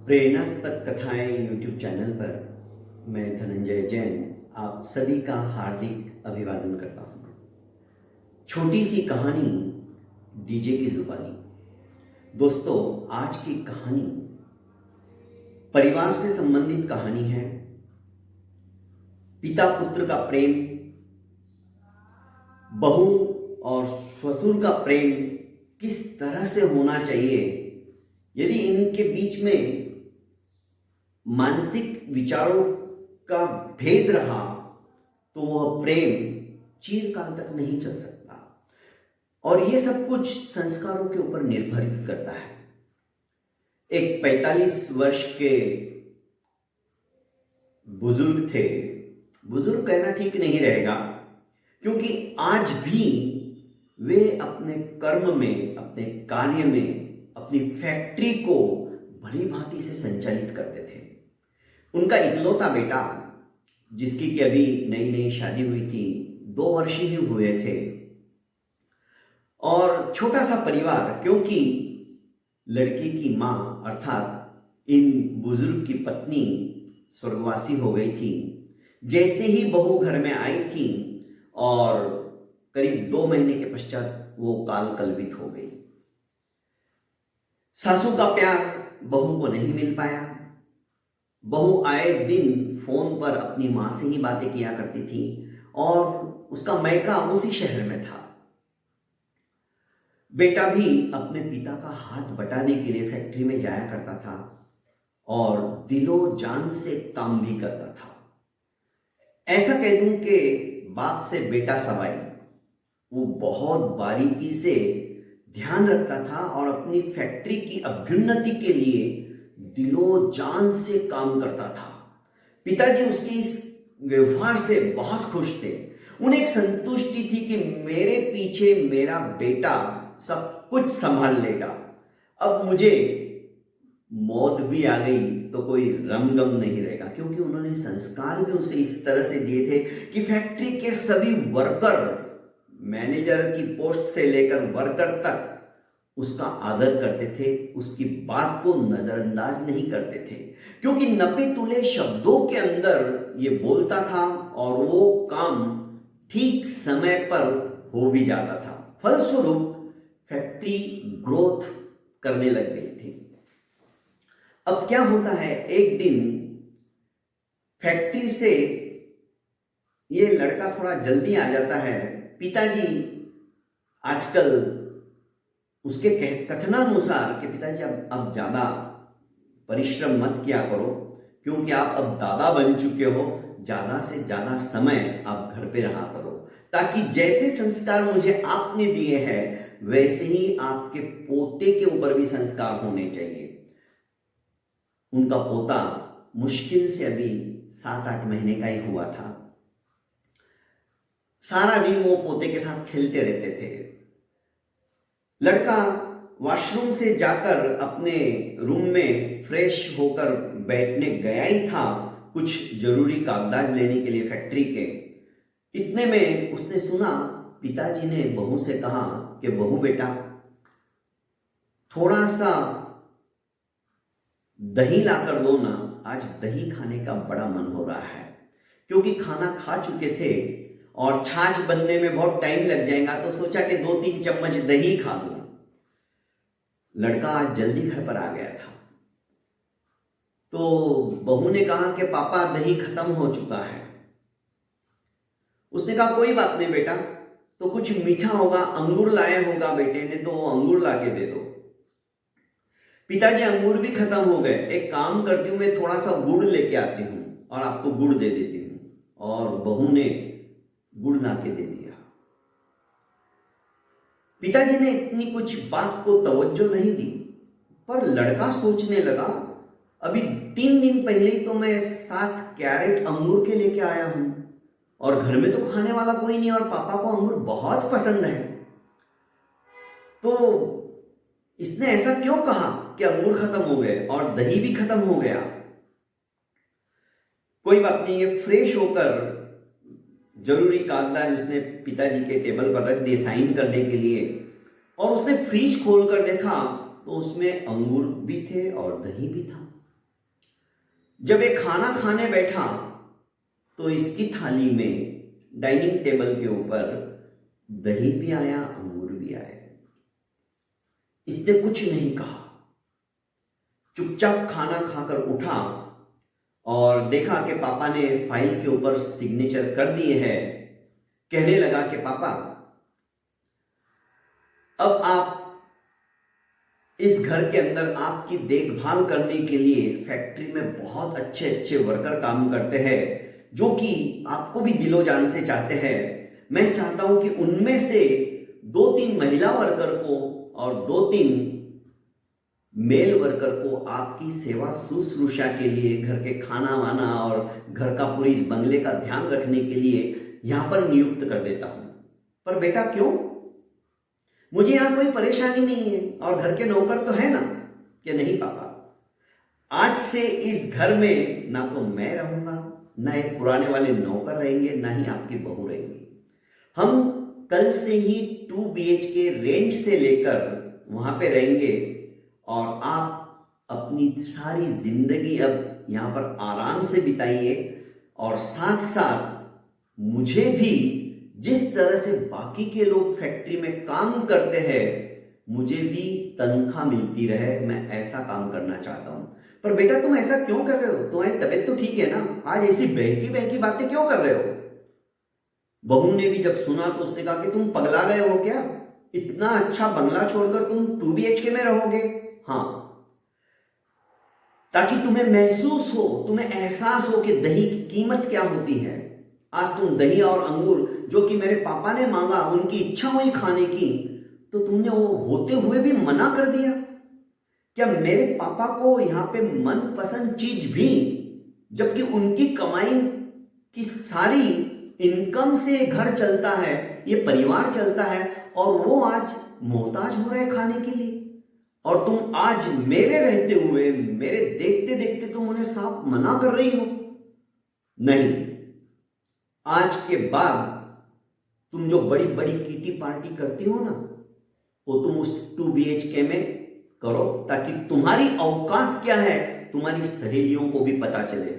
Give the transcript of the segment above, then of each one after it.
प्रेरणास्पद कथाएं YouTube channel पर मैं धनंजय जैन आप सभी का हार्दिक अभिवादन करता हूँ। छोटी सी कहानी डीजे की जुबानी। दोस्तों, आज की कहानी परिवार से संबंधित कहानी है। पिता पुत्र का प्रेम, बहू और ससुर का प्रेम किस तरह से होना चाहिए, यदि इनके बीच में मानसिक विचारों का भेद रहा तो वह प्रेम चिरकाल तक नहीं चल सकता। और ये सब कुछ संस्कारों के ऊपर निर्भर करता है। एक 45 वर्ष के बुजुर्ग थे। बुजुर्ग कहना ठीक नहीं रहेगा, क्योंकि आज भी वे अपने कर्म में, अपने कार्य में, अपनी फैक्ट्री को भली भांति से संचालित करते थे। उनका इकलौता बेटा, जिसकी कि अभी नई नई शादी हुई थी, 2 वर्ष ही हुए थे, और छोटा सा परिवार, क्योंकि लड़की की माँ अर्थात इन बुजुर्ग की पत्नी स्वर्गवासी हो गई थी। जैसे ही बहू घर में आई थी और करीब 2 महीने के पश्चात वो काल कलवित हो गई। सासू का प्यार बहू को नहीं मिल पाया। बहू आए दिन फोन पर अपनी मां से ही बातें किया करती थी और उसका मायका उसी शहर में था। बेटा भी अपने पिता का हाथ बटाने के लिए फैक्ट्री में जाया करता था और दिलो जान से काम भी करता था। ऐसा कह दूं कि बाप से बेटा सवाई वो बहुत बारीकी से ध्यान रखता था और अपनी फैक्ट्री की अभ्युन्नति के लिए दिलो जान से काम करता था। पिताजी उसकी इस व्यवहार से बहुत खुश थे। उन्हें एक संतुष्टि थी कि मेरे पीछे मेरा बेटा सब कुछ संभाल लेगा। अब मुझे मौत भी आ गई तो कोई रमगम नहीं रहेगा, क्योंकि उन्होंने संस्कार भी उसे इस तरह से दिए थे कि फैक्ट्री के सभी वर्कर, मैनेजर की पोस्ट से लेकर वर्कर तक उसका आदर करते थे, उसकी बात को नजरअंदाज नहीं करते थे, क्योंकि नपे तुले शब्दों के अंदर ये बोलता था और वो काम ठीक समय पर हो भी जाता था। फलस्वरूप फैक्ट्री ग्रोथ करने लग गई थी। अब क्या होता है, एक दिन फैक्ट्री से ये लड़का थोड़ा जल्दी आ जाता है। पिताजी आजकल उसके कथनानुसार कि पिताजी अब ज्यादा परिश्रम मत किया करो, क्योंकि आप अब दादा बन चुके हो, ज्यादा से ज्यादा समय आप घर पे रहा करो, ताकि जैसे संस्कार मुझे आपने दिए हैं वैसे ही आपके पोते के ऊपर भी संस्कार होने चाहिए। उनका पोता मुश्किल से अभी 7-8 महीने का ही हुआ था। सारा दिन वो पोते के साथ खेलते रहते थे। लड़का वॉशरूम से जाकर अपने रूम में फ्रेश होकर बैठने गया ही था, कुछ जरूरी कागजात लेने के लिए फैक्ट्री के। इतने में उसने सुना पिताजी ने बहू से कहा कि बहू बेटा, थोड़ा सा दही लाकर दो ना, आज दही खाने का बड़ा मन हो रहा है। क्योंकि खाना खा चुके थे और छाछ बनने में बहुत टाइम लग जाएगा, तो सोचा कि 2-3 चम्मच दही खा लूं। लड़का आज जल्दी घर पर आ गया था, तो बहू ने कहा कि पापा दही खत्म हो चुका है। उसने कहा कोई बात नहीं बेटा, तो कुछ मीठा होगा, अंगूर लाए होगा बेटे ने, तो वो अंगूर ला के दे दो। पिताजी अंगूर भी खत्म हो गए। एक काम करती हूं, मैं थोड़ा सा गुड़ लेके आती हूं और आपको गुड़ दे देती हूं। और बहू ने गुड़ ला के दे दिया। पिताजी ने इतनी कुछ बात को तवज्जो नहीं दी, पर लड़का सोचने लगा, अभी 3 दिन पहले ही तो मैं 7 कैरेट अंगूर के लेके आया हूं और घर में तो खाने वाला कोई नहीं और पापा को अंगूर बहुत पसंद है, तो इसने ऐसा क्यों कहा कि अंगूर खत्म हो गए और दही भी खत्म हो गया। कोई बात नहीं, ये फ्रेश होकर जरूरी कागजात उसने पिताजी के टेबल पर रख दिए साइन करने के लिए, और उसने फ्रिज खोलकर देखा तो उसमें अंगूर भी थे और दही भी था। जब ये खाना खाने बैठा तो इसकी थाली में डाइनिंग टेबल के ऊपर दही भी आया, अंगूर भी आए। इसने कुछ नहीं कहा, चुपचाप खाना खाकर उठा और देखा कि पापा ने फाइल के ऊपर सिग्नेचर कर दिए हैं। कहने लगा कि पापा, अब आप इस घर के अंदर आपकी देखभाल करने के लिए फैक्ट्री में बहुत अच्छे अच्छे वर्कर काम करते हैं, जो कि आपको भी दिलो जान से चाहते हैं। मैं चाहता हूं कि उनमें से 2-3 महिला वर्कर को और 2-3 मेल वर्कर को आपकी सेवा शुश्रूषा के लिए, घर के खाना वाना और घर का पूरी इस बंगले का ध्यान रखने के लिए यहां पर नियुक्त कर देता हूं। पर बेटा क्यों? मुझे यहां कोई परेशानी नहीं है और घर के नौकर तो है ना? कि नहीं पापा, आज से इस घर में ना तो मैं रहूंगा, ना एक पुराने वाले नौकर रहेंगे, ना ही आपकी बहू रहेंगी। हम कल से ही 2 BHK रेंट से लेकर वहां पे रहेंगे और आप अपनी सारी जिंदगी अब यहां पर आराम से बिताइए। और साथ साथ मुझे भी जिस तरह से बाकी के लोग फैक्ट्री में काम करते हैं, मुझे भी तनख्वाह मिलती रहे, मैं ऐसा काम करना चाहता हूं। पर बेटा तुम ऐसा क्यों कर रहे हो? तुम्हारी तबीयत तो ठीक है ना? आज ऐसी बहकी बहकी बातें क्यों कर रहे हो? बहू ने भी जब सुना तो उसने कहा कि तुम पगला गए हो क्या? इतना अच्छा बंगला छोड़कर तुम 2 BHK में रहोगे? हाँ, ताकि तुम्हें महसूस हो, तुम्हें एहसास हो कि दही की कीमत क्या होती है। आज तुम दही और अंगूर जो कि मेरे पापा ने मांगा, उनकी इच्छा हुई खाने की, तो तुमने वो होते हुए भी मना कर दिया। क्या मेरे पापा को यहाँ पे मनपसंद चीज भी, जबकि उनकी कमाई की सारी इनकम से घर चलता है, ये परिवार चलता है, और वो आज मोहताज हो रहे खाने के लिए, और तुम आज मेरे रहते हुए, मेरे देखते देखते तुम उन्हें साफ मना कर रही हो? नहीं, आज के बाद तुम जो बड़ी बड़ी किटी पार्टी करती हो ना, वो तुम उस 2 BHK में करो, ताकि तुम्हारी औकात क्या है तुम्हारी सहेलियों को भी पता चले।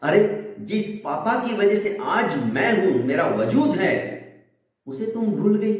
अरे, जिस पापा की वजह से आज मैं हूं, मेरा वजूद है, उसे तुम भूल गई।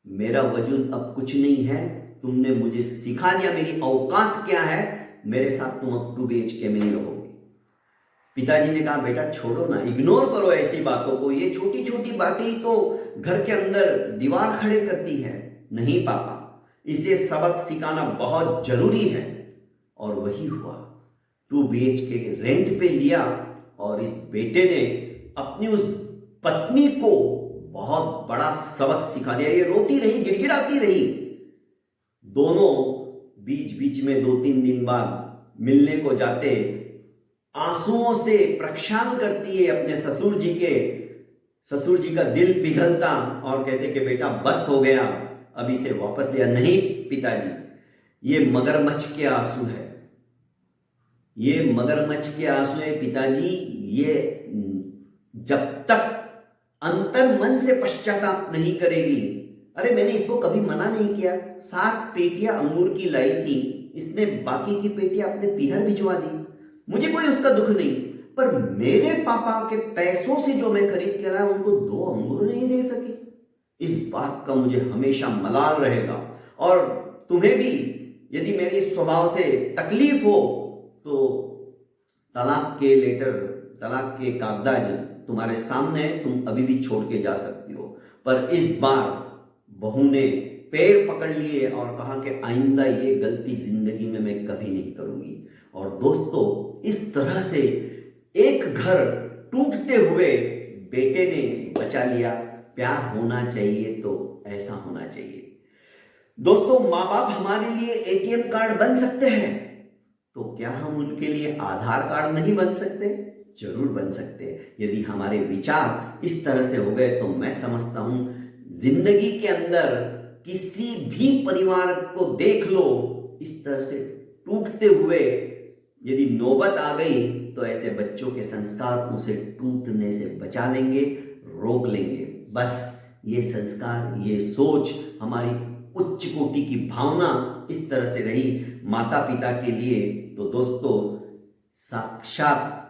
मेरा वजूद अब कुछ नहीं है, तुमने मुझे सिखा दिया मेरी औकात क्या है। मेरे साथ तुम अब 2 BHK में ही रहोगे। पिताजी ने कहा, बेटा छोड़ो ना, इग्नोर करो ऐसी बातों को, ये छोटी छोटी बातें ही तो घर के अंदर दीवार खड़े करती है। नहीं पापा, इसे सबक सिखाना बहुत जरूरी है। और वही हुआ, 2 BHK रेंट पे लिया और इस बेटे ने अपनी उस पत्नी को बहुत बड़ा सबक सिखा दिया। ये रोती रही, गिड़गिड़ाती रही। दोनों बीच बीच में 2-3 दिन बाद मिलने को जाते, आंसुओं से प्रक्षाल करती है अपने ससुर जी के। ससुर जी का दिल पिघलता और कहते कि बेटा बस हो गया, अब इसे वापस लिया। नहीं पिताजी, ये मगरमच्छ के आंसू है, ये मगरमच्छ के आंसू है पिताजी। ये जब तक अंतर मन से पश्चाताप नहीं करेगी। अरे, मैंने इसको कभी मना नहीं किया। 7 पेटियां अंगूर की लाई थी, इसने बाकी की पेटियां अपने पीहर भिजवा दी। मुझे कोई उसका दुख नहीं, पर मेरे पापा के पैसों से जो मैं खरीद के लाया, उनको 2 अंगूर नहीं दे सकी। इस बात का मुझे हमेशा मलाल रहेगा। और तुम्हें भी यदि मेरे इस स्वभाव से तकलीफ हो तो तलाक के लेटर, तलाक के कागजात तुम्हारे सामने है, तुम अभी भी छोड़ के जा सकती हो। पर इस बार बहू ने पैर पकड़ लिए और कहा कि आइंदा ये गलती जिंदगी में मैं कभी नहीं करूंगी। और दोस्तों, इस तरह से एक घर टूटते हुए बेटे ने बचा लिया। प्यार होना चाहिए तो ऐसा होना चाहिए। दोस्तों, माँ बाप हमारे लिए ATM कार्ड बन सकते हैं, तो क्या हम उनके लिए आधार कार्ड नहीं बन सकते? जरूर बन सकते हैं। यदि हमारे विचार इस तरह से हो गए तो मैं समझता हूं जिंदगी के अंदर किसी भी परिवार को देख लो, इस तरह से टूटते हुए यदि नौबत आ गई तो ऐसे बच्चों के संस्कार उसे टूटने से बचा लेंगे, रोक लेंगे। बस ये संस्कार, ये सोच, हमारी उच्च कोटि की भावना इस तरह से रही माता पिता के लिए, तो दोस्तों साक्षात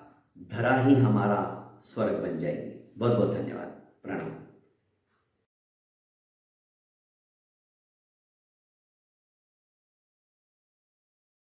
धरा ही हमारा स्वर्ग बन जाएगी। बहुत बहुत धन्यवाद। प्रणाम।